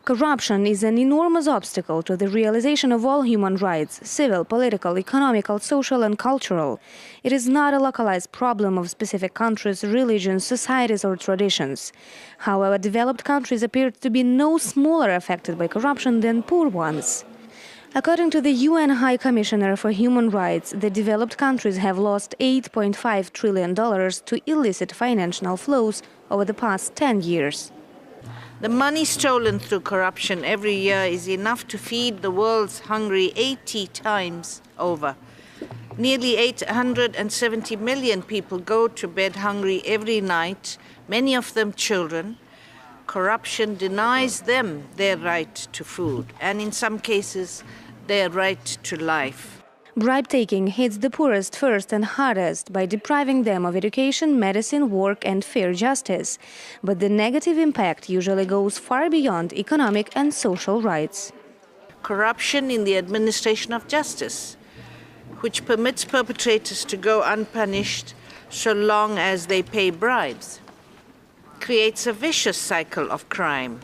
Corruption is an enormous obstacle to the realization of all human rights, civil, political, economical, social and cultural. It is not a localized problem of specific countries, religions, societies or traditions. However, developed countries appear to be no smaller affected by corruption than poor ones. According to the UN High Commissioner for Human Rights, the developed countries have lost $8.5 trillion to illicit financial flows over the past 10 years. The money stolen through corruption every year is enough to feed the world's hungry 80 times over. Nearly 870 million people go to bed hungry every night, many of them children. Corruption denies them their right to food and, in some cases, their right to life. Bribe-taking hits the poorest first and hardest by depriving them of education, medicine, work and fair justice. But the negative impact usually goes far beyond economic and social rights. Corruption in the administration of justice, which permits perpetrators to go unpunished so long as they pay bribes, creates a vicious cycle of crime.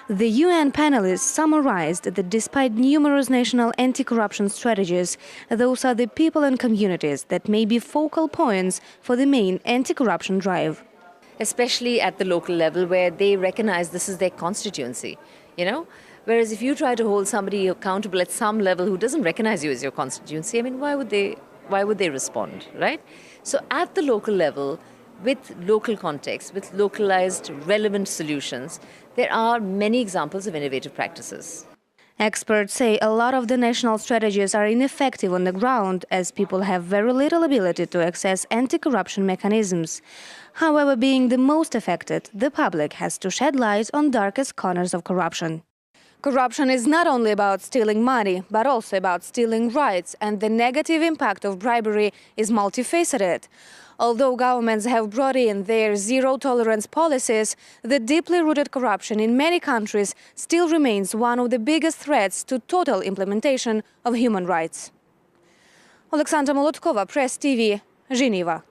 The UN panelists summarized that despite numerous national anti-corruption strategies, those are the people and communities that may be focal points for the main anti-corruption drive. Especially at the local level where they recognize this is their constituency, Whereas if you try to hold somebody accountable at some level who doesn't recognize you as your constituency, why would they respond, right? So at the local level, with local context, with localized relevant solutions, there are many examples of innovative practices. Experts say a lot of the national strategies are ineffective on the ground as people have very little ability to access anti-corruption mechanisms. However, being the most affected, the public has to shed light on darkest corners of corruption. Corruption is not only about stealing money, but also about stealing rights, and the negative impact of bribery is multifaceted. Although governments have brought in their zero-tolerance policies, the deeply rooted corruption in many countries still remains one of the biggest threats to total implementation of human rights. Alexandra Molotkova, Press TV, Geneva.